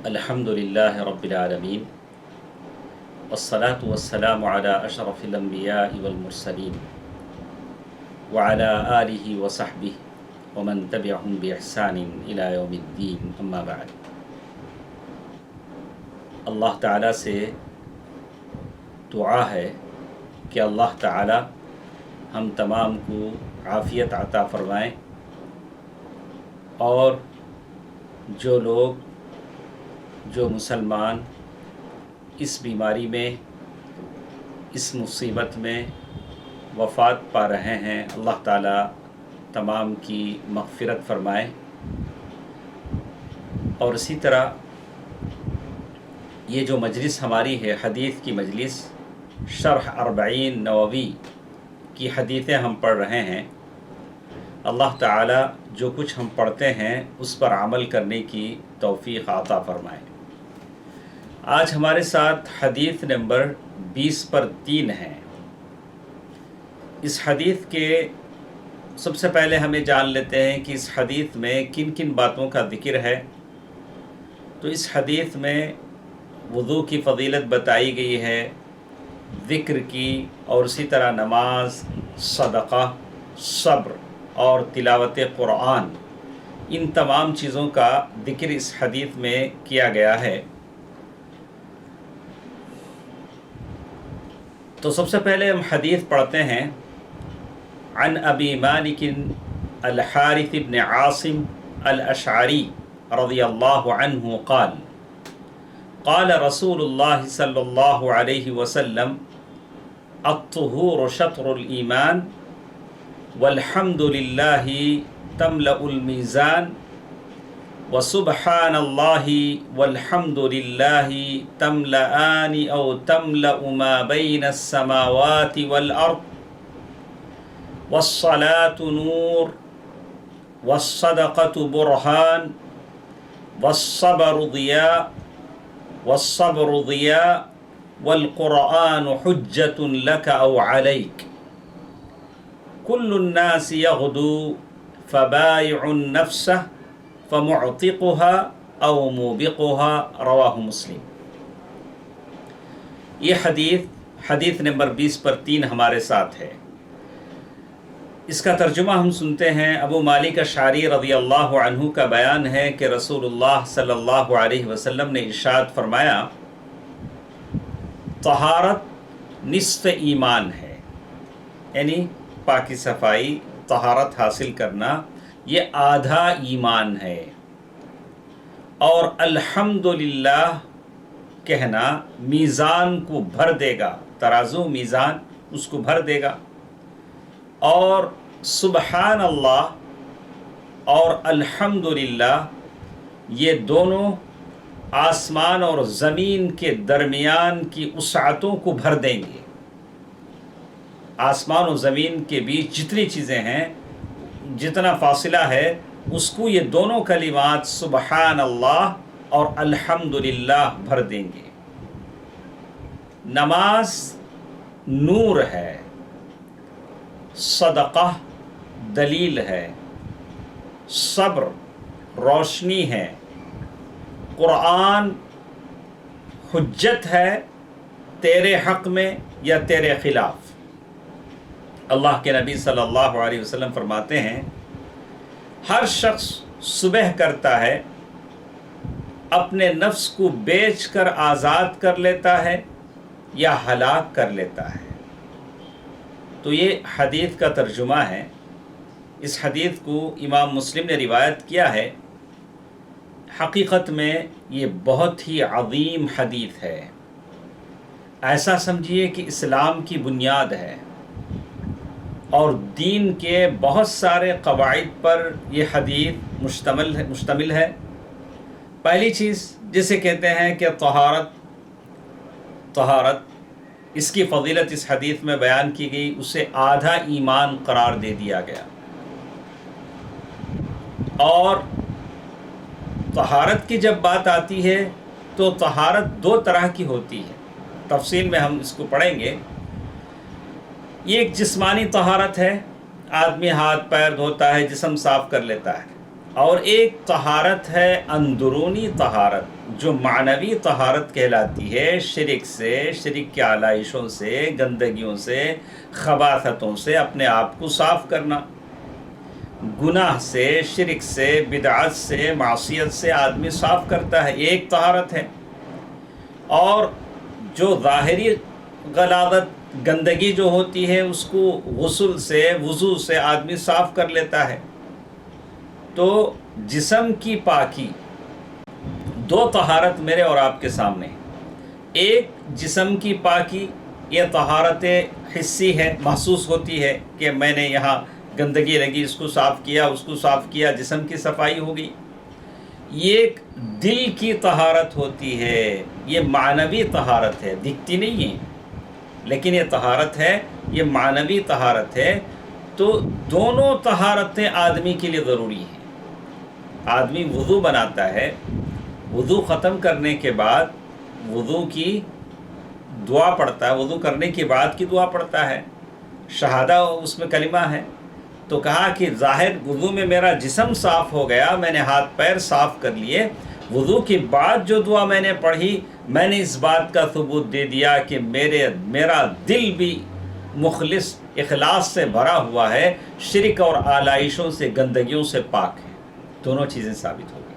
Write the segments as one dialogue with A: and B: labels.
A: الحمد للہ رب العالمین والصلاة والسلام علی اشرف الانبیاء والمرسلین وعلی آلہ وصحبہ ومن تبعہم بإحسان الی یوم الدین، اما بعد۔ اللہ تعالیٰ سے دعا ہے کہ اللہ تعالیٰ ہم تمام کو عافیت عطا فرمائیں، اور جو مسلمان اس بیماری میں، اس مصیبت میں وفات پا رہے ہیں، اللہ تعالیٰ تمام کی مغفرت فرمائے۔ اور اسی طرح یہ جو مجلس ہماری ہے، حدیث کی مجلس، شرح 40 نووی کی حدیثیں ہم پڑھ رہے ہیں، اللہ تعالیٰ جو کچھ ہم پڑھتے ہیں اس پر عمل کرنے کی توفیق عطا فرمائے۔ آج ہمارے ساتھ حدیث نمبر 20 پر 3 ہے۔ اس حدیث کے سب سے پہلے ہمیں جان لیتے ہیں کہ اس حدیث میں کن کن باتوں کا ذکر ہے۔ تو اس حدیث میں وضو کی فضیلت بتائی گئی ہے، ذکر کی، اور اسی طرح نماز، صدقہ، صبر اور تلاوت قرآن، ان تمام چیزوں کا ذکر اس حدیث میں کیا گیا ہے۔ تو سب سے پہلے ہم حدیث پڑھتے ہیں۔ عن ابی مالک الحارث بن عاصم الاشعری رضی اللہ عنہ قال قال رسول اللہ صلی اللہ علیہ وسلم الطہور شطر الایمان والحمد للہ تملأ المیزان وسبحان اللہ والحمد للہ تملأان او تملأ ما بین السماوات والارض والصلاة نور والصدقة برهان والصبر ضياء والقرآن حجة لك أو عليك كل الناس يغدو فبايع نفسه فمعتقها أو موبقها رواہ مسلم۔ یہ حدیث نمبر 20 پر 3 ہمارے ساتھ ہے۔ اس کا ترجمہ ہم سنتے ہیں۔ ابو مالک اشعری رضی اللہ عنہ کا بیان ہے کہ رسول اللہ صلی اللہ علیہ وسلم نے ارشاد فرمایا، طہارت نصف ایمان ہے، یعنی پاکی صفائی، طہارت حاصل کرنا یہ آدھا ایمان ہے، اور الحمدللہ کہنا میزان کو بھر دے گا، ترازو میزان اس کو بھر دے گا، اور سبحان اللہ اور الحمدللہ یہ دونوں آسمان اور زمین کے درمیان کی وسعتوں کو بھر دیں گے۔ آسمان و زمین کے بیچ جتنی چیزیں ہیں، جتنا فاصلہ ہے، اس کو یہ دونوں کلمات سبحان اللہ اور الحمدللہ بھر دیں گے۔ نماز نور ہے، صدقہ دلیل ہے، صبر روشنی ہے، قرآن حجت ہے تیرے حق میں یا تیرے خلاف۔ اللہ کے نبی صلی اللہ علیہ وسلم فرماتے ہیں، ہر شخص صبح کرتا ہے، اپنے نفس کو بیچ کر آزاد کر لیتا ہے یا ہلاک کر لیتا ہے۔ تو یہ حدیث کا ترجمہ ہے۔ اس حدیث کو امام مسلم نے روایت کیا ہے۔ حقیقت میں یہ بہت ہی عظیم حدیث ہے۔ ایسا سمجھیے کہ اسلام کی بنیاد ہے، اور دین کے بہت سارے قواعد پر یہ حدیث مشتمل ہے۔ پہلی چیز جسے کہتے ہیں کہ طہارت، اس کی فضیلت اس حدیث میں بیان کی گئی، اسے آدھا ایمان قرار دے دیا گیا۔ اور طہارت کی جب بات آتی ہے تو طہارت 2 طرح کی ہوتی ہے، تفصیل میں ہم اس کو پڑھیں گے۔ یہ ایک جسمانی طہارت ہے، آدمی ہاتھ پیر دھوتا ہے، جسم صاف کر لیتا ہے، اور ایک طہارت ہے اندرونی طہارت جو معنوی طہارت کہلاتی ہے، شرک سے، شرک کے آلائشوں سے، گندگیوں سے، خباثتوں سے اپنے آپ کو صاف کرنا۔ گناہ سے، شرک سے، بدعت سے، معصیت سے آدمی صاف کرتا ہے، ایک طہارت ہے۔ اور جو ظاہری غلاظت گندگی جو ہوتی ہے اس کو غسل سے، وضو سے آدمی صاف کر لیتا ہے۔ تو جسم کی پاکی، دو طہارت میرے اور آپ کے سامنے۔ ایک جسم کی پاکی، یہ طہارت حسی ہے، محسوس ہوتی ہے کہ میں نے یہاں گندگی لگی، اس کو صاف کیا، اس کو صاف کیا، جسم کی صفائی ہوگی۔ یہ ایک دل کی طہارت ہوتی ہے، یہ معنوی طہارت ہے، دکھتی نہیں ہے لیکن یہ طہارت ہے، یہ معنوی طہارت ہے۔ تو دونوں طہارتیں آدمی کے لیے ضروری ہیں۔ آدمی وضو بناتا ہے، وضو ختم کرنے کے بعد وضو کی دعا پڑھتا ہے، وضو کرنے کے بعد کی دعا پڑھتا ہے، شہادہ اس میں کلمہ ہے۔ تو کہا کہ ظاہر وضو میں میرا جسم صاف ہو گیا، میں نے ہاتھ پیر صاف کر لیے، وضو کے بعد جو دعا میں نے پڑھی، میں نے اس بات کا ثبوت دے دیا کہ میرا دل بھی مخلص اخلاص سے بھرا ہوا ہے، شرک اور آلائشوں سے، گندگیوں سے پاک ہے۔ دونوں چیزیں ثابت ہو گئی۔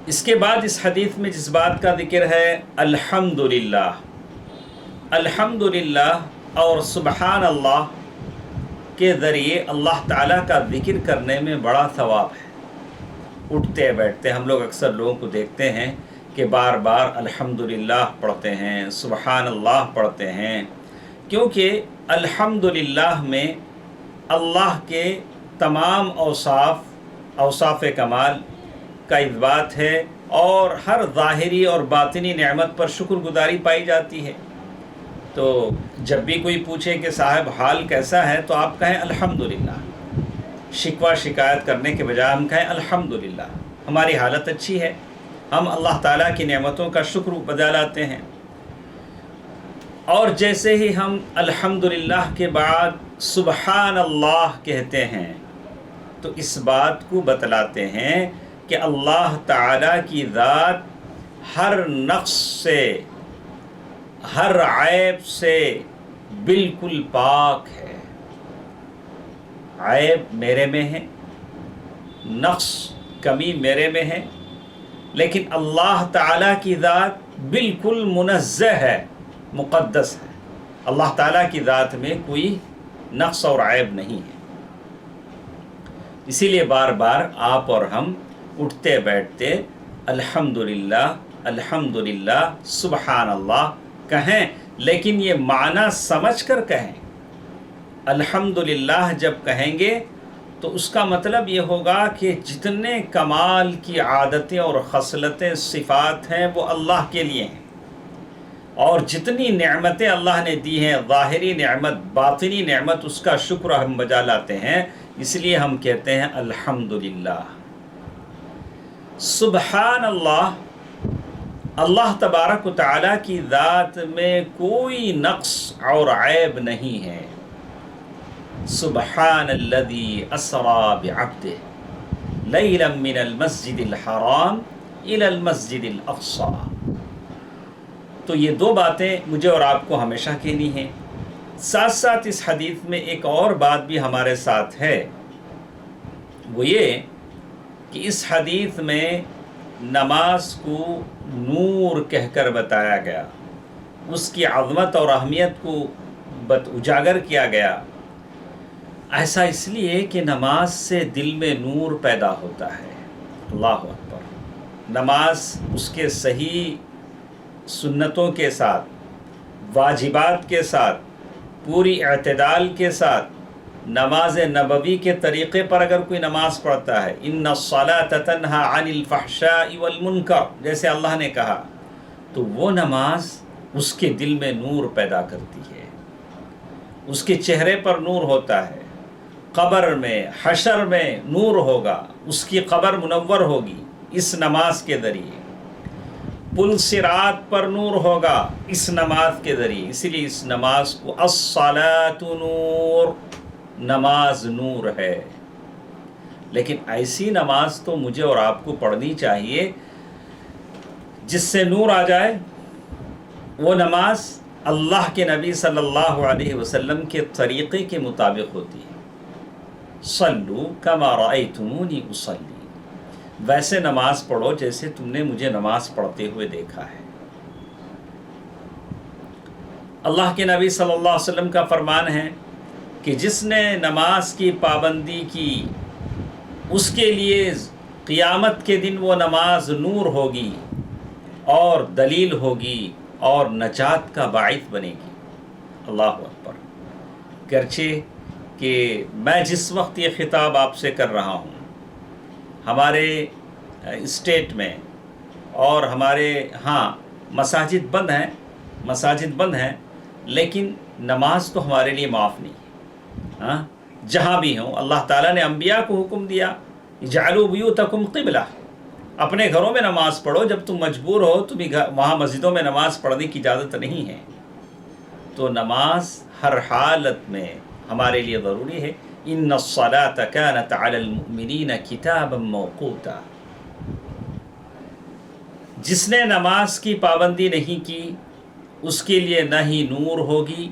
A: اس کے بعد اس حدیث میں جس بات کا ذکر ہے، الحمدللہ، الحمدللہ اور سبحان اللہ کے ذریعے اللہ تعالیٰ کا ذکر کرنے میں بڑا ثواب ہے۔ اٹھتے بیٹھتے ہم لوگ اکثر لوگوں کو دیکھتے ہیں کہ بار بار الحمدللہ پڑھتے ہیں، سبحان اللہ پڑھتے ہیں، کیونکہ الحمدللہ میں اللہ کے تمام اوصاف کمال کا اثبات ہے، اور ہر ظاہری اور باطنی نعمت پر شکر گزاری پائی جاتی ہے۔ تو جب بھی کوئی پوچھے کہ صاحب حال کیسا ہے تو آپ کہیں الحمدللہ، شکوہ شکایت کرنے کے بجائے ہم کہیں الحمدللہ، ہماری حالت اچھی ہے، ہم اللہ تعالیٰ کی نعمتوں کا شکر بجا لاتے ہیں۔ اور جیسے ہی ہم الحمدللہ کے بعد سبحان اللہ کہتے ہیں تو اس بات کو بتلاتے ہیں کہ اللہ تعالیٰ کی ذات ہر نقص سے، ہر عیب سے بالکل پاک ہے۔ عیب میرے میں ہے، نقص کمی میرے میں ہے، لیکن اللہ تعالیٰ کی ذات بالکل منزہ ہے، مقدس ہے۔ اللہ تعالیٰ کی ذات میں کوئی نقص اور عیب نہیں ہے۔ اسی لیے بار بار آپ اور ہم اٹھتے بیٹھتے الحمدللہ، الحمدللہ، سبحان اللہ کہیں، لیکن یہ معنی سمجھ کر کہیں۔ الحمدللہ جب کہیں گے تو اس کا مطلب یہ ہوگا کہ جتنے کمال کی عادتیں اور خصلتیں، صفات ہیں وہ اللہ کے لیے ہیں، اور جتنی نعمتیں اللہ نے دی ہیں، ظاہری نعمت، باطنی نعمت، اس کا شکر ہم بجا لاتے ہیں، اس لیے ہم کہتے ہیں الحمدللہ۔ سبحان اللہ، اللہ تبارک و تعالیٰ کی ذات میں کوئی نقص اور عیب نہیں ہے۔ سبحان الذی اسری بعبدہ لیلا من المسجد الحرام الی المسجد الاقصی۔ تو یہ دو باتیں مجھے اور آپ کو ہمیشہ کہنی ہیں۔ ساتھ ساتھ اس حدیث میں ایک اور بات بھی ہمارے ساتھ ہے، وہ یہ کہ اس حدیث میں نماز کو نور کہہ کر بتایا گیا، اس کی عظمت اور اہمیت کو اجاگر کیا گیا۔ ایسا اس لیے کہ نماز سے دل میں نور پیدا ہوتا ہے۔ اللہ اکبر۔ نماز اس کے صحیح سنتوں کے ساتھ، واجبات کے ساتھ، پوری اعتدال کے ساتھ، نماز نبوی کے طریقے پر اگر کوئی نماز پڑھتا ہے، ان الصلاۃ تنہی عن الفحشاء والمنکر، جیسے اللہ نے کہا، تو وہ نماز اس کے دل میں نور پیدا کرتی ہے، اس کے چہرے پر نور ہوتا ہے، قبر میں، حشر میں نور ہوگا، اس کی قبر منور ہوگی اس نماز کے ذریعے، پل صراط پر نور ہوگا اس نماز کے ذریعے۔ اسی لیے اس نماز کو الصلاۃ نور، نماز نور ہے۔ لیکن ایسی نماز تو مجھے اور آپ کو پڑھنی چاہیے جس سے نور آ جائے۔ وہ نماز اللہ کے نبی صلی اللہ علیہ وسلم کے طریقے کے مطابق ہوتی ہے۔ صلو کما رأیتمونی اصلی، ویسے نماز پڑھو جیسے تم نے مجھے نماز پڑھتے ہوئے دیکھا ہے۔ اللہ کے نبی صلی اللہ علیہ وسلم کا فرمان ہے کہ جس نے نماز کی پابندی کی اس کے لیے قیامت کے دن وہ نماز نور ہوگی اور دلیل ہوگی اور نجات کا باعث بنے گی۔ اللہ اکبر۔ گرچہ کہ میں جس وقت یہ خطاب آپ سے کر رہا ہوں، ہمارے اسٹیٹ میں اور ہمارے مساجد بند ہیں، لیکن نماز تو ہمارے لیے معاف نہیں ہے۔ جہاں بھی ہوں، اللہ تعالیٰ نے انبیاء کو حکم دیا اجعلوا بیوتکم قبلہ، اپنے گھروں میں نماز پڑھو، جب تم مجبور ہو تمہیں وہاں مسجدوں میں نماز پڑھنے کی اجازت نہیں ہے۔ تو نماز ہر حالت میں ہمارے لیے ضروری ہے۔ ان الصلاۃ کانت علی المؤمنین کتابا موقوتا، جس نے نماز کی پابندی نہیں کی اس کے لیے نہ ہی نور ہوگی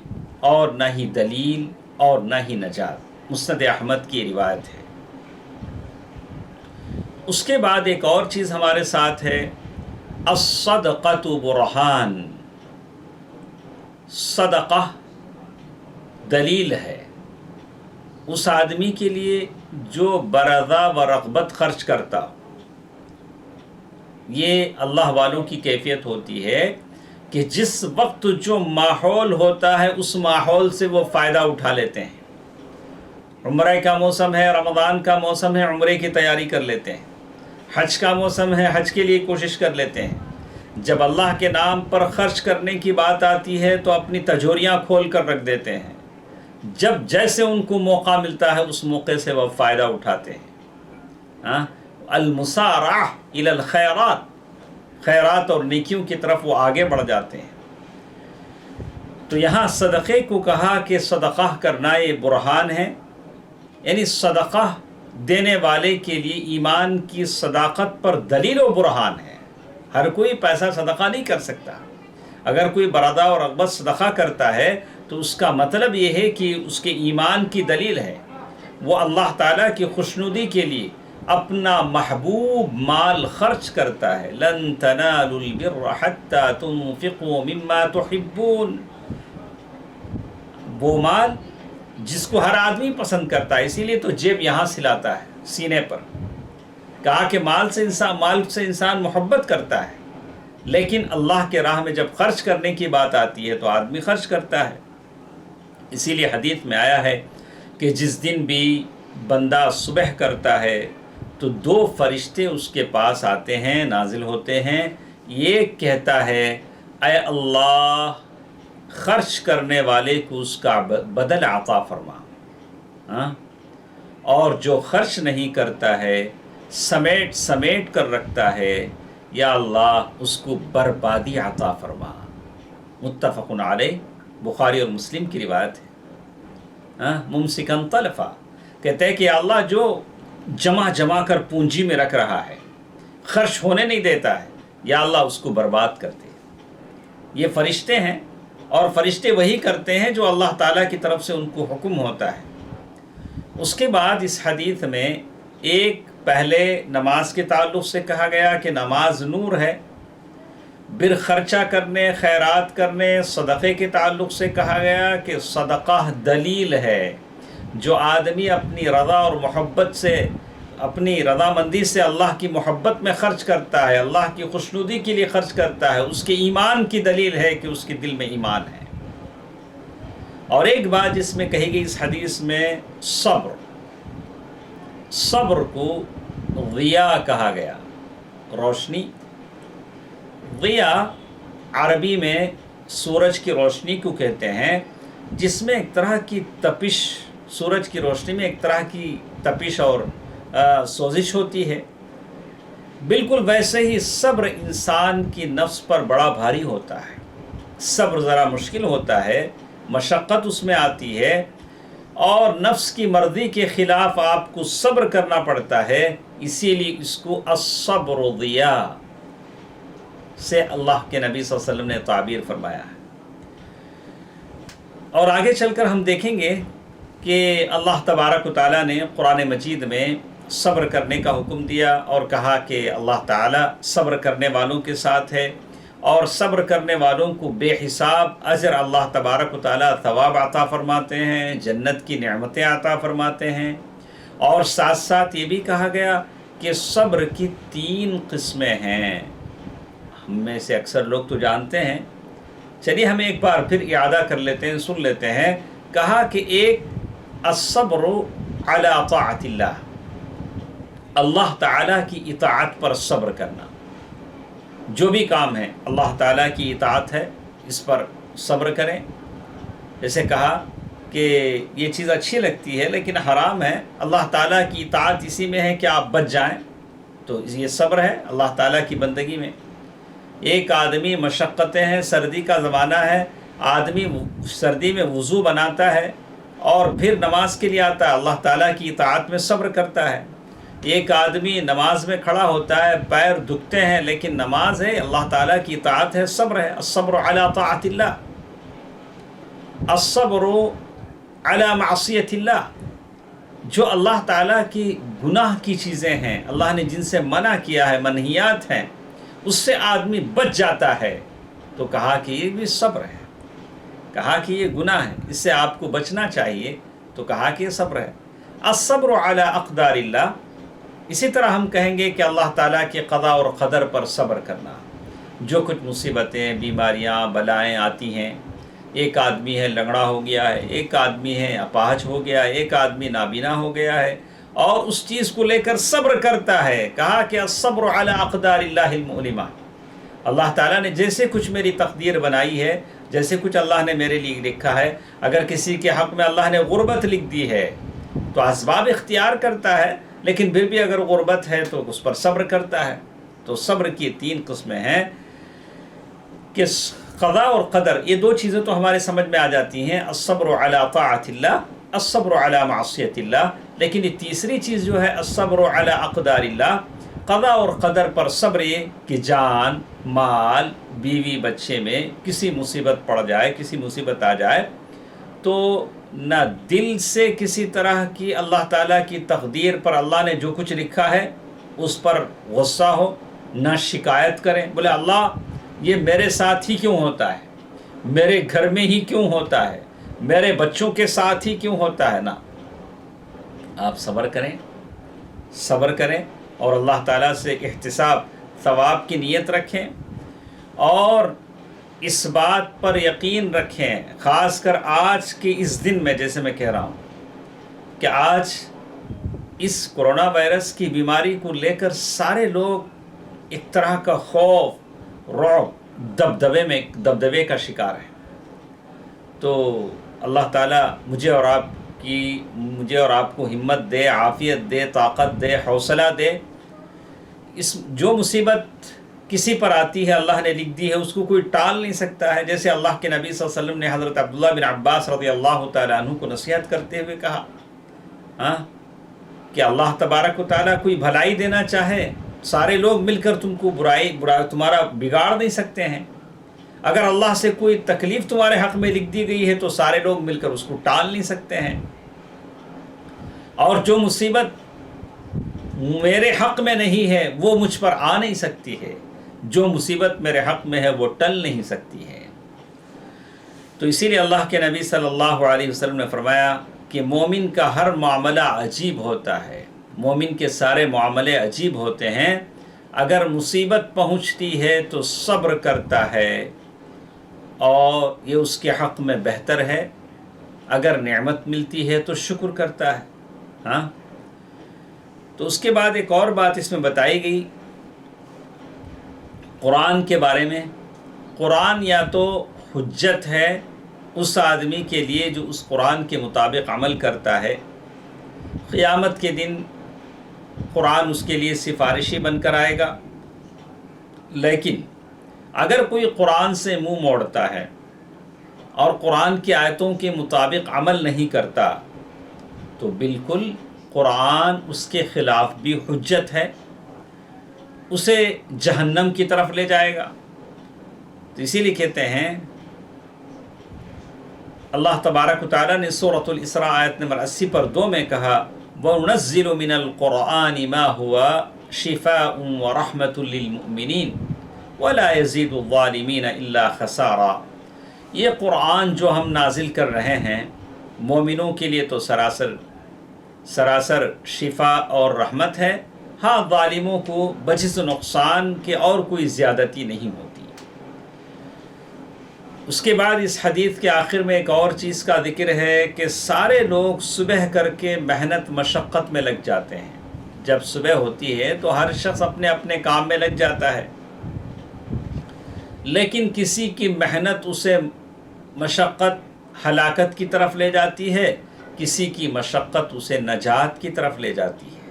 A: اور نہ ہی دلیل اور نہ ہی نجات۔ مسند احمد کی روایت ہے۔ اس کے بعد ایک اور چیز ہمارے ساتھ ہے، الصدقۃ برہان، صدقہ دلیل ہے اس آدمی کے لیے جو برضا و رغبت خرچ کرتا ہو۔ یہ اللہ والوں کی کیفیت ہوتی ہے کہ جس وقت جو ماحول ہوتا ہے اس ماحول سے وہ فائدہ اٹھا لیتے ہیں۔ عمرہ کا موسم ہے، رمضان کا موسم ہے، عمرے کی تیاری کر لیتے ہیں۔ حج کا موسم ہے، حج کے لیے کوشش کر لیتے ہیں۔ جب اللہ کے نام پر خرچ کرنے کی بات آتی ہے تو اپنی تجوریاں کھول کر رکھ دیتے ہیں۔ جب جیسے ان کو موقع ملتا ہے اس موقع سے وہ فائدہ اٹھاتے ہیں۔ المسارعہ الی الخیرات، خیرات اور نیکیوں کی طرف وہ آگے بڑھ جاتے ہیں۔ تو یہاں صدقے کو کہا کہ صدقہ کرنا یہ برہان ہے، یعنی صدقہ دینے والے کے لیے ایمان کی صداقت پر دلیل و برہان ہے۔ ہر کوئی پیسہ صدقہ نہیں کر سکتا۔ اگر کوئی برادہ اور رغبت صدقہ کرتا ہے تو اس کا مطلب یہ ہے کہ اس کے ایمان کی دلیل ہے، وہ اللہ تعالیٰ کی خوشنودی کے لیے اپنا محبوب مال خرچ کرتا ہے۔ لن تنالوا البر حتى تنفقوا مما تحبون، وہ مال جس کو ہر آدمی پسند کرتا ہے، اسی لیے تو جیب یہاں سلاتا ہے سینے پر۔ کہا کہ مال سے انسان محبت کرتا ہے، لیکن اللہ کے راہ میں جب خرچ کرنے کی بات آتی ہے تو آدمی خرچ کرتا ہے۔ اسی لیے حدیث میں آیا ہے کہ جس دن بھی بندہ صبح کرتا ہے تو 2 فرشتے اس کے پاس آتے ہیں، نازل ہوتے ہیں۔ ایک کہتا ہے اے اللہ خرچ کرنے والے کو اس کا بدل عطا فرما، اور جو خرچ نہیں کرتا ہے سمیٹ کر رکھتا ہے، یا اللہ اس کو بربادی عطا فرما۔ متفق علیہ، بخاری اور مسلم کی روایت ہے۔ ممسکن طلفا، کہتے ہیں کہ اللہ جو جمع کر پونجی میں رکھ رہا ہے، خرچ ہونے نہیں دیتا ہے، یا اللہ اس کو برباد کرتے۔ یہ فرشتے ہیں، اور فرشتے وہی کرتے ہیں جو اللہ تعالیٰ کی طرف سے ان کو حکم ہوتا ہے۔ اس کے بعد اس حدیث میں ایک پہلے نماز کے تعلق سے کہا گیا کہ نماز نور ہے، پھر خرچہ کرنے، خیرات کرنے، صدقے کے تعلق سے کہا گیا کہ صدقہ دلیل ہے۔ جو آدمی اپنی رضا اور محبت سے، اپنی رضامندی سے اللہ کی محبت میں خرچ کرتا ہے، اللہ کی خوشنودی کے لیے خرچ کرتا ہے، اس کے ایمان کی دلیل ہے کہ اس کے دل میں ایمان ہے۔ اور ایک بات جس میں کہی گئی اس حدیث میں، صبر کو ضیاء کہا گیا، روشنی۔ ضیاء عربی میں سورج کی روشنی کو کہتے ہیں، جس میں ایک طرح کی تپش، سورج کی روشنی میں ایک طرح کی تپش اور سوزش ہوتی ہے۔ بالکل ویسے ہی صبر انسان کی نفس پر بڑا بھاری ہوتا ہے۔ صبر ذرا مشکل ہوتا ہے، مشقت اس میں آتی ہے، اور نفس کی مرضی کے خلاف آپ کو صبر کرنا پڑتا ہے، اسی لیے اس کو الصبر ضیاء سے اللہ کے نبی صلی اللہ علیہ وسلم نے تعبیر فرمایا ہے۔ اور آگے چل کر ہم دیکھیں گے کہ اللہ تبارک و تعالیٰ نے قرآن مجید میں صبر کرنے کا حکم دیا اور کہا کہ اللہ تعالیٰ صبر کرنے والوں کے ساتھ ہے، اور صبر کرنے والوں کو بے حساب اجر اللہ تبارک و تعالیٰ ثواب عطا فرماتے ہیں، جنت کی نعمتیں عطا فرماتے ہیں۔ اور ساتھ ساتھ یہ بھی کہا گیا کہ صبر کی 3 قسمیں ہیں۔ ہم میں سے اکثر لوگ تو جانتے ہیں، چلیے ہم ایک بار پھر اعادہ کر لیتے ہیں، سن لیتے ہیں۔ کہا کہ ایک الصبر علی طاعت اللہ، اللہ تعالیٰ کی اطاعت پر صبر کرنا، جو بھی کام ہے اللہ تعالیٰ کی اطاعت ہے اس پر صبر کریں۔ جیسے کہا کہ یہ چیز اچھی لگتی ہے لیکن حرام ہے، اللہ تعالیٰ کی اطاعت اسی میں ہے کہ آپ بچ جائیں، تو یہ صبر ہے اللہ تعالیٰ کی بندگی میں۔ ایک آدمی مشقتیں ہیں، سردی کا زمانہ ہے، آدمی سردی میں وضو بناتا ہے اور پھر نماز کے لیے آتا ہے، اللہ تعالیٰ کی اطاعت میں صبر کرتا ہے۔ ایک آدمی نماز میں کھڑا ہوتا ہے، پیر دکھتے ہیں لیکن نماز ہے، اللہ تعالیٰ کی اطاعت ہے، صبر ہے۔ الصبر علی طاعت اللہ، الصبر علی معصیت اللہ، جو اللہ تعالیٰ کی گناہ کی چیزیں ہیں، اللہ نے جن سے منع کیا ہے، منہیات ہیں، اس سے آدمی بچ جاتا ہے، تو کہا کہ یہ بھی صبر ہے۔ کہا کہ یہ گناہ ہے، اس سے آپ کو بچنا چاہیے، تو کہا کہ یہ صبر ہے۔ الصبر علی اقدار اللہ، اسی طرح ہم کہیں گے کہ اللہ تعالیٰ کے قضاء اور قدر پر صبر کرنا۔ جو کچھ مصیبتیں، بیماریاں، بلائیں آتی ہیں، ایک آدمی ہے لنگڑا ہو گیا ہے، ایک آدمی ہے اپاہج ہو گیا ہے، ایک آدمی نابینا ہو گیا ہے، اور اس چیز کو لے کر صبر کرتا ہے۔ کہا کہ الصبر علی اقدار اللہ المؤلمہ، اللہ تعالیٰ نے جیسے کچھ میری تقدیر بنائی ہے، جیسے کچھ اللہ نے میرے لیے لکھا ہے، اگر کسی کے حق میں اللہ نے غربت لکھ دی ہے تو اسباب اختیار کرتا ہے، لیکن پھر بھی اگر غربت ہے تو اس پر صبر کرتا ہے۔ تو صبر کی 3 قسمیں ہیں کہ قضاء اور قدر، یہ 2 چیزیں تو ہمارے سمجھ میں آ جاتی ہیں، الصبر علی طاعت اللہ، الصبر علی معصیت اللہ، لیکن یہ تیسری چیز جو ہے الصبر علی اقدار اللہ، قضاء اور قدر پر صبر، یہ کہ جان، مال، بیوی، بچے میں کسی مصیبت پڑ جائے، کسی مصیبت آ جائے تو نہ دل سے کسی طرح کی اللہ تعالیٰ کی تقدیر پر اللہ نے جو کچھ لکھا ہے اس پر غصہ ہو، نہ شکایت کریں، بولے اللہ یہ میرے ساتھ ہی کیوں ہوتا ہے، میرے گھر میں ہی کیوں ہوتا ہے، میرے بچوں کے ساتھ ہی کیوں ہوتا ہے۔ نہ، آپ صبر کریں، صبر کریں اور اللہ تعالیٰ سے احتساب ثواب کی نیت رکھیں، اور اس بات پر یقین رکھیں، خاص کر آج کے اس دن میں، جیسے میں کہہ رہا ہوں کہ آج اس کرونا وائرس کی بیماری کو لے کر سارے لوگ ایک طرح کا خوف، رعب، دبدبے کا شکار ہیں۔ تو اللہ تعالیٰ مجھے اور آپ کو ہمت دے، عافیت دے، طاقت دے، حوصلہ دے۔ جو مصیبت کسی پر آتی ہے اللہ نے لکھ دی ہے، اس کو کوئی ٹال نہیں سکتا ہے۔ جیسے اللہ کے نبی صلی اللہ علیہ وسلم نے حضرت عبداللہ بن عباس رضی اللہ تعالیٰ عنہ کو نصیحت کرتے ہوئے کہا کہ اللہ تبارک و تعالیٰ کوئی بھلائی دینا چاہے، سارے لوگ مل کر تم کو برائی تمہارا بگاڑ نہیں سکتے ہیں۔ اگر اللہ سے کوئی تکلیف تمہارے حق میں لکھ دی گئی ہے تو سارے لوگ مل کر اس کو ٹال نہیں سکتے ہیں، اور جو مصیبت میرے حق میں نہیں ہے وہ مجھ پر آ نہیں سکتی ہے، جو مصیبت میرے حق میں ہے وہ ٹل نہیں سکتی ہے۔ تو اسی لیے اللہ کے نبی صلی اللہ علیہ وسلم نے فرمایا کہ مومن کا ہر معاملہ عجیب ہوتا ہے، مومن کے سارے معاملے عجیب ہوتے ہیں۔ اگر مصیبت پہنچتی ہے تو صبر کرتا ہے اور یہ اس کے حق میں بہتر ہے، اگر نعمت ملتی ہے تو شکر کرتا ہے۔ تو اس کے بعد ایک اور بات اس میں بتائی گئی قرآن کے بارے میں۔ قرآن یا تو حجت ہے اس آدمی کے لیے جو اس قرآن کے مطابق عمل کرتا ہے، قیامت کے دن قرآن اس کے لیے سفارشی بن کر آئے گا۔ لیکن اگر کوئی قرآن سے منہ موڑتا ہے اور قرآن کی آیتوں کے مطابق عمل نہیں کرتا تو بالکل قرآن اس کے خلاف بھی حجت ہے، اسے جہنم کی طرف لے جائے گا۔ تو اسی لیے کہتے ہیں اللہ تبارک و تعالیٰ نے سورۃ الاسراء آیت نمبر 80 پر 2 میں کہا وَنُنَزِّلُ مِنَ الْقُرْآنِ مَا هُوَ شِفَاءٌ وَرَحْمَةٌ لِّلْمُؤْمِنِينَ وَلَا يَزِيدُ الظَّالِمِينَ إِلَّا خَسَارًا۔ یہ قرآن جو ہم نازل کر رہے ہیں مومنوں کے لیے تو سراسر شفا اور رحمت ہے، ہاں ظالموں کو بجز نقصان کے اور کوئی زیادتی نہیں ہوتی۔ اس کے بعد اس حدیث کے آخر میں ایک اور چیز کا ذکر ہے کہ سارے لوگ صبح کر کے محنت مشقت میں لگ جاتے ہیں۔ جب صبح ہوتی ہے تو ہر شخص اپنے اپنے کام میں لگ جاتا ہے، لیکن کسی کی محنت اسے مشقت ہلاکت کی طرف لے جاتی ہے، کسی کی مشقت اسے نجات کی طرف لے جاتی ہے۔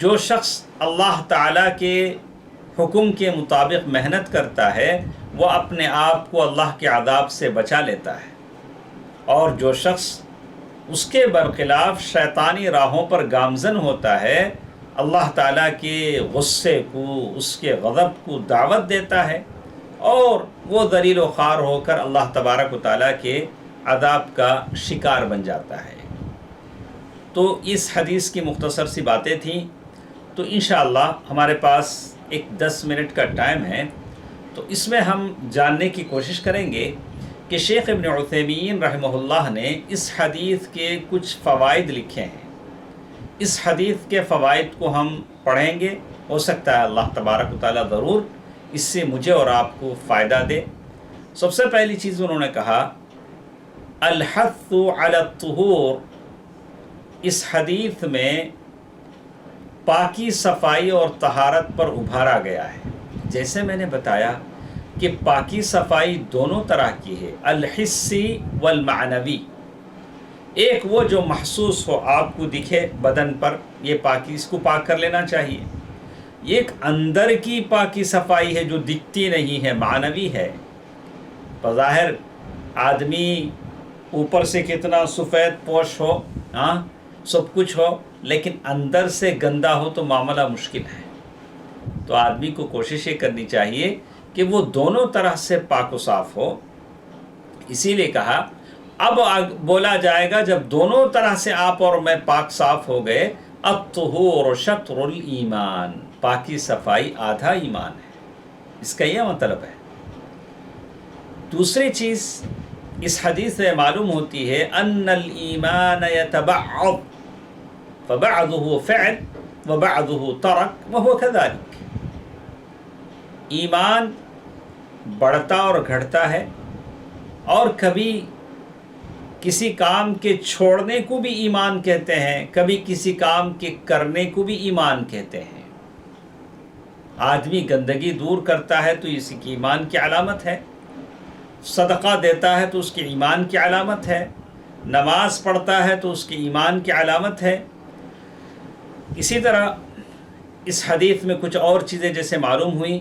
A: جو شخص اللہ تعالیٰ کے حکم کے مطابق محنت کرتا ہے وہ اپنے آپ کو اللہ کے عذاب سے بچا لیتا ہے، اور جو شخص اس کے برخلاف شیطانی راہوں پر گامزن ہوتا ہے اللہ تعالیٰ کے غصے کو، اس کے غضب کو دعوت دیتا ہے، اور وہ ذلیل و خوار ہو کر اللہ تبارک و تعالیٰ کے عذاب کا شکار بن جاتا ہے۔ تو اس حدیث کی مختصر سی باتیں تھیں، تو انشاءاللہ ہمارے پاس ایک 10 منٹ کا ٹائم ہے، تو اس میں ہم جاننے کی کوشش کریں گے کہ شیخ ابن عثیمین رحمہ اللہ نے اس حدیث کے کچھ فوائد لکھے ہیں۔ اس حدیث کے فوائد کو ہم پڑھیں گے، ہو سکتا ہے اللہ تبارک و تعالیٰ ضرور اس سے مجھے اور آپ کو فائدہ دے۔ سب سے پہلی چیز انہوں نے کہا الحث علی الطہور، اس حدیث میں پاکی صفائی اور طہارت پر ابھارا گیا ہے۔ جیسے میں نے بتایا کہ پاکی صفائی دونوں طرح کی ہے، الحسی والمعنوی۔ ایک وہ جو محسوس ہو، آپ کو دکھے بدن پر، یہ پاکی، اس کو پاک کر لینا چاہیے۔ ایک اندر کی پاکی صفائی ہے جو دکھتی نہیں ہے، معنوی ہے۔ بظاہر آدمی اوپر سے کتنا سفید پوش ہو، ہاں سب کچھ ہو، لیکن اندر سے گندا ہو تو معاملہ مشکل ہے۔ تو آدمی کو کوشش یہ کرنی چاہیے کہ وہ دونوں طرح سے پاک و صاف ہو۔ اسی لیے کہا اب بولا جائے گا جب دونوں طرح سے آپ اور میں پاک صاف ہو گئے، الطہور شطر الایمان، پاکی صفائی آدھا ایمان ہے، اس کا یہ مطلب ہے۔ دوسری چیز اس حدیث سے معلوم ہوتی ہے ان الایمان یتبعض فبعضه فعل وبعضه ترک وهو كذلك۔ ایمان بڑھتا اور گھٹتا ہے، اور کبھی کسی کام کے چھوڑنے کو بھی ایمان کہتے ہیں، کبھی کسی کام کے کرنے کو بھی ایمان کہتے ہیں۔ آدمی گندگی دور کرتا ہے تو اس کی ایمان کی علامت ہے، صدقہ دیتا ہے تو اس کی ایمان کی علامت ہے، نماز پڑھتا ہے تو اس کی ایمان کی علامت ہے۔ اسی طرح اس حدیث میں کچھ اور چیزیں جیسے معلوم ہوئیں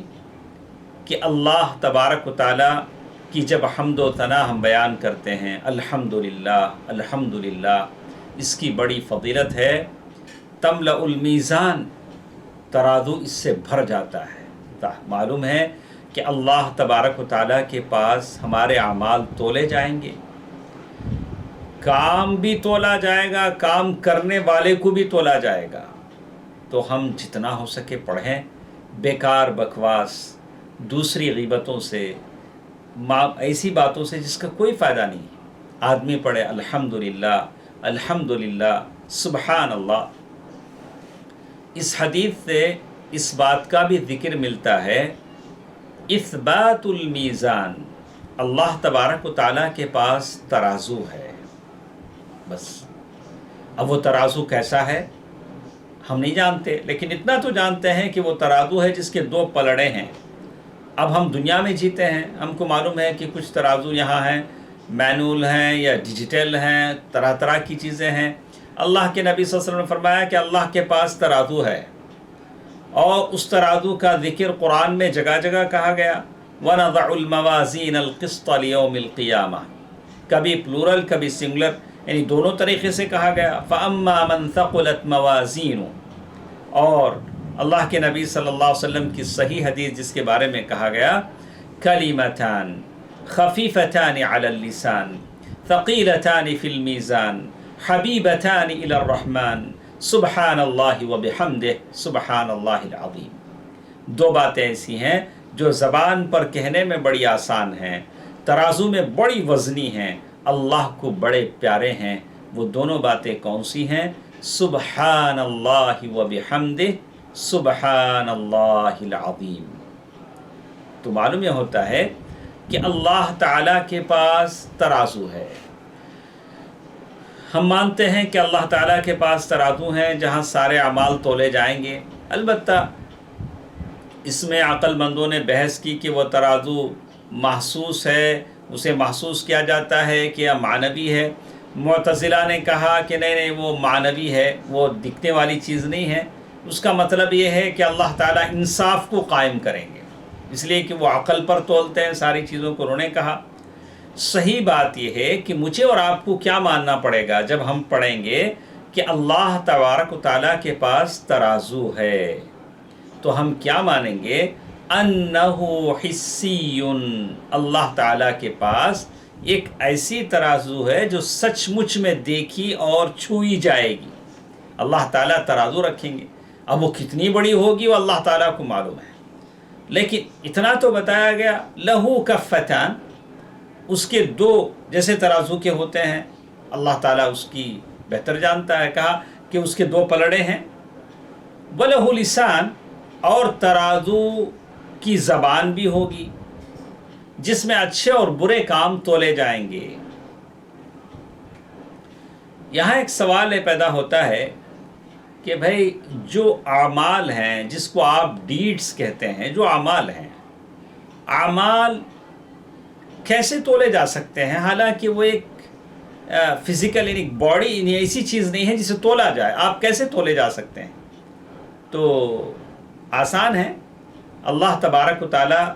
A: کہ اللہ تبارک و تعالیٰ کی جب حمد و ثنا ہم بیان کرتے ہیں، الحمدللہ الحمدللہ، اس کی بڑی فضیلت ہے۔ تملأ المیزان، ترازو اس سے بھر جاتا ہے۔ معلوم ہے کہ اللہ تبارک و تعالیٰ کے پاس ہمارے اعمال تولے جائیں گے، کام بھی تولا جائے گا، کام کرنے والے کو بھی تولا جائے گا۔ تو ہم جتنا ہو سکے پڑھیں، بیکار بکواس، دوسری غیبتوں سے، ایسی باتوں سے جس کا کوئی فائدہ نہیں، آدمی پڑھے الحمدللہ الحمدللہ سبحان اللہ۔ اس حدیث سے اس بات کا بھی ذکر ملتا ہے اثبات المیزان، اللہ تبارک و تعالیٰ کے پاس ترازو ہے۔ بس اب وہ ترازو کیسا ہے ہم نہیں جانتے، لیکن اتنا تو جانتے ہیں کہ وہ ترازو ہے جس کے 2 پلڑے ہیں۔ اب ہم دنیا میں جیتے ہیں، ہم کو معلوم ہے کہ کچھ ترازو یہاں ہیں، مینول ہیں یا ڈیجیٹل ہیں، طرح طرح کی چیزیں ہیں۔ اللہ کے نبی صلی اللہ علیہ وسلم نے فرمایا کہ اللہ کے پاس ترازو ہے، اور اس ترازو کا ذکر قرآن میں جگہ جگہ کہا گیا، وَنَضَعُ الْمَوَازِينَ الْقِسْطَ لِيَوْمِ الْقِيَامَةِ، کبھی پلورل کبھی سنگولر، یعنی دونوں طریقے سے کہا گیا. فَأَمَّا مَنْ ثَقُلَتْ مَوَازِينُ، اور اللہ کے نبی صلی اللہ علیہ وسلم کی صحیح حدیث جس کے بارے میں کہا گیا کلمتان خفیفتان علی اللسان ثقیلتان فی المیزان حبیبتان الی الرحمن سبحان اللہ وبحمدہ سبحان اللہ العظیم. دو باتیں ایسی ہیں جو زبان پر کہنے میں بڑی آسان ہیں، ترازو میں بڑی وزنی ہیں، اللہ کو بڑے پیارے ہیں. وہ دونوں باتیں کون سی ہیں؟ سبحان اللہ وبحمدہ سبحان اللہ العظیم. تو معلوم یہ ہوتا ہے کہ اللہ تعالیٰ کے پاس ترازو ہے. ہم مانتے ہیں کہ اللہ تعالیٰ کے پاس ترازو ہیں جہاں سارے اعمال تولے جائیں گے. البتہ اس میں عقل مندوں نے بحث کی کہ وہ ترازو محسوس ہے، اسے محسوس کیا جاتا ہے کہ یہ معنوی ہے. معتزلہ نے کہا کہ نہیں وہ معنوی ہے، وہ دکھنے والی چیز نہیں ہے. اس کا مطلب یہ ہے کہ اللہ تعالیٰ انصاف کو قائم کریں گے، اس لیے کہ وہ عقل پر تولتے ہیں ساری چیزوں کو. انہوں نے کہا صحیح بات یہ ہے کہ مجھے اور آپ کو کیا ماننا پڑے گا جب ہم پڑھیں گے کہ اللہ تبارک و تعالیٰ کے پاس ترازو ہے، تو ہم کیا مانیں گے؟ انہ حسی، اللہ تعالیٰ کے پاس ایک ایسی ترازو ہے جو سچ مچ میں دیکھی اور چھوئی جائے گی. اللہ تعالیٰ ترازو رکھیں گے. اب وہ کتنی بڑی ہوگی وہ اللہ تعالیٰ کو معلوم ہے، لیکن اتنا تو بتایا گیا لہو کفتان، اس کے دو جیسے ترازو کے ہوتے ہیں. اللہ تعالیٰ اس کی بہتر جانتا ہے. کہا کہ اس کے دو پلڑے ہیں. وَلَهُ لسان، اور ترازو کی زبان بھی ہوگی جس میں اچھے اور برے کام تولے جائیں گے. یہاں ایک سوال پیدا ہوتا ہے کہ بھئی جو اعمال ہیں جس کو آپ ڈیڈز کہتے ہیں، جو اعمال ہیں، اعمال کیسے تولے جا سکتے ہیں؟ حالانکہ وہ ایک فزیکل یعنی باڈی یعنی ایسی چیز نہیں ہے جسے تولا جائے. آپ کیسے تولے جا سکتے ہیں؟ تو آسان ہے. اللہ تبارک و تعالیٰ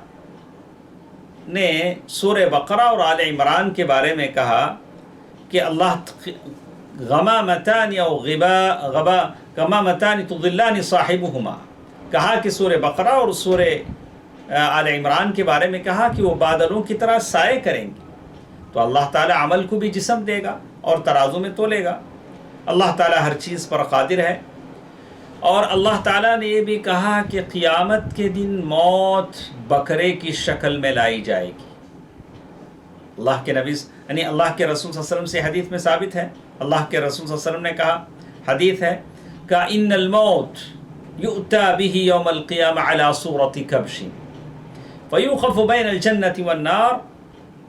A: نے سورہ بقرہ اور آل عمران کے بارے میں کہا کہ اللہ غمامتان یا غمامتان تضلان صاحبہما، کہا کہ سورہ بقرہ اور سورہ آل عمران کے بارے میں کہا کہ وہ بادلوں کی طرح سائے کریں گے. تو اللہ تعالیٰ عمل کو بھی جسم دے گا اور ترازو میں تولے گا. اللہ تعالیٰ ہر چیز پر قادر ہے. اور اللہ تعالیٰ نے یہ بھی کہا کہ قیامت کے دن موت بکرے کی شکل میں لائی جائے گی. اللہ کے نبی یعنی اللہ کے رسول صلی اللہ علیہ وسلم سے حدیث میں ثابت ہے. اللہ کے رسول صلی اللہ علیہ وسلم نے کہا، حدیث ہے کہ ان الموت یؤتی بہ یوم القیامہ علی صورت کبش فیوقف بین الجنۃ والنار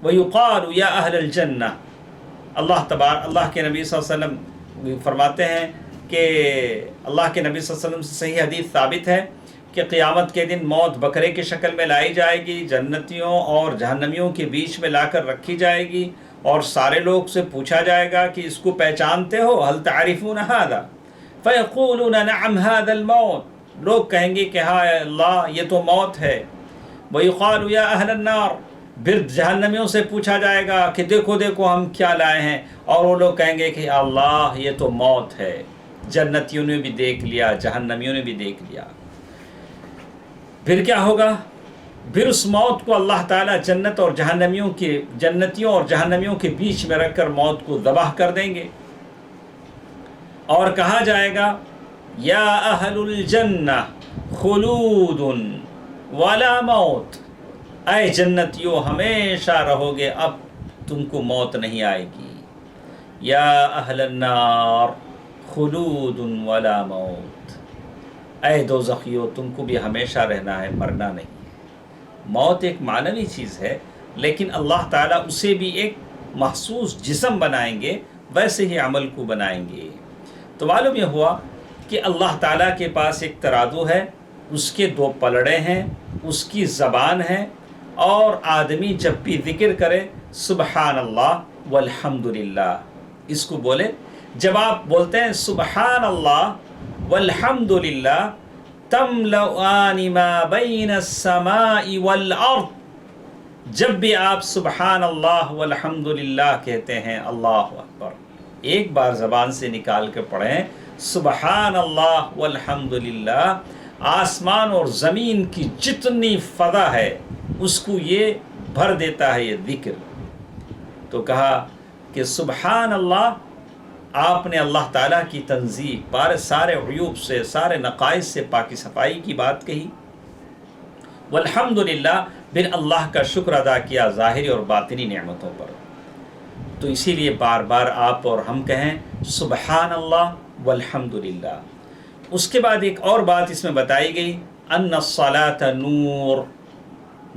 A: ویقال یا اہل الجنہ. اللہ کے نبی صلی اللہ علیہ وسلم فرماتے ہیں کہ اللہ کے نبی صلی اللہ علیہ وسلم سے صحیح حدیث ثابت ہے کہ قیامت کے دن موت بکرے کی شکل میں لائی جائے گی، جنتیوں اور جہنمیوں کے بیچ میں لا کر رکھی جائے گی، اور سارے لوگ سے پوچھا جائے گا کہ اس کو پہچانتے ہو؟ حل تعرفون ھذا فیقولون نعم ھذا الموت. لوگ کہیں گے کہ ہاں اللہ یہ تو موت ہے. ویقال یا اہل النار، پھر جہنمیوں سے پوچھا جائے گا کہ دیکھو دیکھو ہم کیا لائے ہیں، اور وہ لوگ کہیں گے کہ اللہ یہ تو موت ہے. جنتیوں نے بھی دیکھ لیا، جہنمیوں نے بھی دیکھ لیا. پھر کیا ہوگا؟ پھر اس موت کو اللہ تعالیٰ جنتیوں اور جہنمیوں کے بیچ میں رکھ کر موت کو ذبح کر دیں گے، اور کہا جائے گا یا اہل الجنہ خلود ولا موت، اے جنتیوں ہمیشہ رہو گے، اب تم کو موت نہیں آئے گی. یا اہل النار خلود ولا موت، اے دوزخیو تم کو بھی ہمیشہ رہنا ہے، مرنا نہیں. موت ایک معنوی چیز ہے، لیکن اللہ تعالیٰ اسے بھی ایک محسوس جسم بنائیں گے، ویسے ہی عمل کو بنائیں گے. تو معلوم یہ ہوا کہ اللہ تعالیٰ کے پاس ایک ترازو ہے، اس کے دو پلڑے ہیں، اس کی زبان ہے، اور آدمی جب بھی ذکر کرے سبحان اللہ والحمدللہ اس کو بولے. جب آپ بولتے ہیں سبحان اللہ والحمدللہ تملؤان ما بین السماء والارض، جب بھی آپ سبحان اللہ والحمدللہ کہتے ہیں، اللہ اکبر، ایک بار زبان سے نکال کے پڑھیں سبحان اللہ والحمدللہ، آسمان اور زمین کی جتنی فضا ہے اس کو یہ بھر دیتا ہے یہ ذکر۔ تو کہا کہ سبحان اللہ، آپ نے اللہ تعالیٰ کی تنزیہ، سارے عیوب سے، سارے نقائص سے پاکی صفائی کی بات کہی، والحمدللہ پھر اللہ کا شکر ادا کیا ظاہری اور باطنی نعمتوں پر۔ تو اسی لیے بار بار آپ اور ہم کہیں سبحان اللہ والحمدللہ۔ اس کے بعد ایک اور بات اس میں بتائی گئی، ان الصلاۃ نور،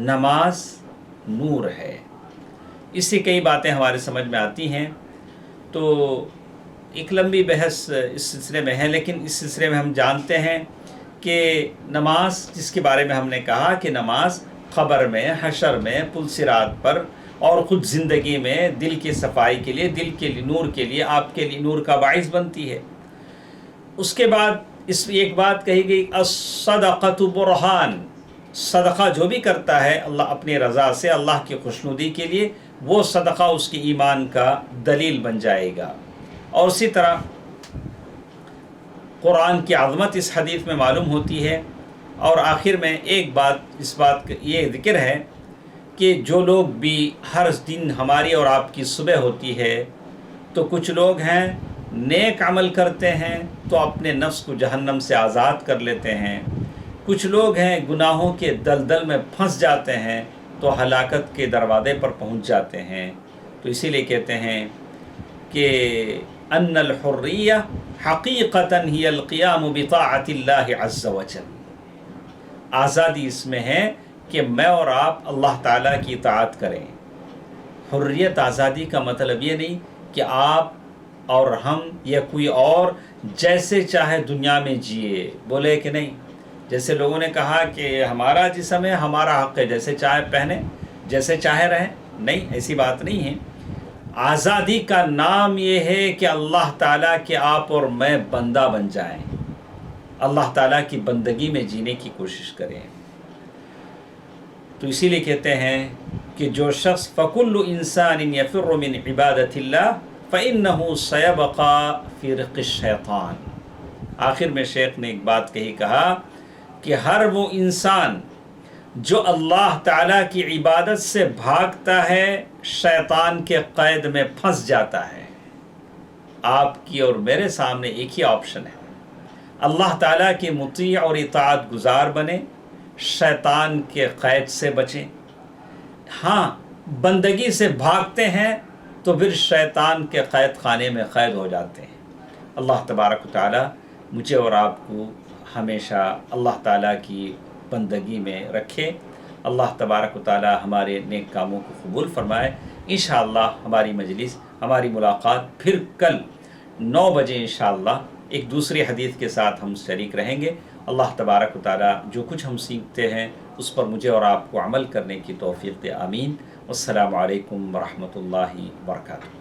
A: نماز نور ہے۔ اس سے کئی باتیں ہمارے سمجھ میں آتی ہیں، تو ایک لمبی بحث اس سلسلے میں ہے، لیکن اس سلسلے میں ہم جانتے ہیں کہ نماز، جس کے بارے میں ہم نے کہا کہ نماز قبر میں، حشر میں، پل صراط پر اور خود زندگی میں دل کی صفائی کے لیے، دل کے لیے نور کے لیے، آپ کے لیے نور کا باعث بنتی ہے۔ اس کے بعد اس ایک بات کہی گئی، الصدقۃ برہان، صدقہ جو بھی کرتا ہے اللہ اپنی رضا سے، اللہ کی خوشنودی کے لیے، وہ صدقہ اس کی ایمان کا دلیل بن جائے گا۔ اور اسی طرح قرآن کی عظمت اس حدیث میں معلوم ہوتی ہے۔ اور آخر میں ایک بات، اس بات کا یہ ذکر ہے کہ جو لوگ بھی ہر دن ہماری اور آپ کی صبح ہوتی ہے، تو کچھ لوگ ہیں نیک عمل کرتے ہیں تو اپنے نفس کو جہنم سے آزاد کر لیتے ہیں، کچھ لوگ ہیں گناہوں کے دلدل میں پھنس جاتے ہیں تو ہلاکت کے دروازے پر پہنچ جاتے ہیں۔ تو اسی لیے کہتے ہیں کہ ان الحریہ حقیقتاً ہی القیام بطاعت اللہ عز وجل، آزادی اس میں ہے کہ میں اور آپ اللہ تعالیٰ کی اطاعت کریں۔ حریت، آزادی کا مطلب یہ نہیں کہ آپ اور ہم یا کوئی اور جیسے چاہے دنیا میں جیے، بولے کہ نہیں، جیسے لوگوں نے کہا کہ ہمارا جسم ہے، ہمارا حق ہے، جیسے چاہے پہنے، جیسے چاہے رہیں، نہیں، ایسی بات نہیں ہے۔ آزادی کا نام یہ ہے کہ اللہ تعالیٰ کے آپ اور میں بندہ بن جائیں، اللہ تعالیٰ کی بندگی میں جینے کی کوشش کریں۔ تو اسی لیے کہتے ہیں کہ جو شخص فَكُلُّ إِنسَانٍ يَفِرُّ مِنْ عِبَادَةِ اللَّهِ فَإِنَّهُ سَيَبْقَى فِي رِقِّ الشَّيْطَانِ۔ آخر میں شیخ نے ایک بات کہا کہ ہر وہ انسان جو اللہ تعالیٰ کی عبادت سے بھاگتا ہے، شیطان کے قید میں پھنس جاتا ہے۔ آپ کی اور میرے سامنے ایک ہی آپشن ہے، اللہ تعالیٰ کی مطیع اور اطاعت گزار بنے، شیطان کے قید سے بچیں۔ ہاں، بندگی سے بھاگتے ہیں تو پھر شیطان کے قید خانے میں قید ہو جاتے ہیں۔ اللہ تبارک و تعالیٰ مجھے اور آپ کو ہمیشہ اللہ تعالیٰ کی بندگی میں رکھے۔ اللہ تبارک و تعالیٰ ہمارے نیک کاموں کو قبول فرمائے۔ انشاءاللہ ہماری مجلس، ہماری ملاقات پھر کل 9 بجے انشاءاللہ ایک دوسری حدیث کے ساتھ ہم شریک رہیں گے۔ اللہ تبارک و تعالیٰ جو کچھ ہم سیکھتے ہیں اس پر مجھے اور آپ کو عمل کرنے کی توفیق دے، آمین۔ والسلام علیکم ورحمۃ اللہ وبرکاتہ۔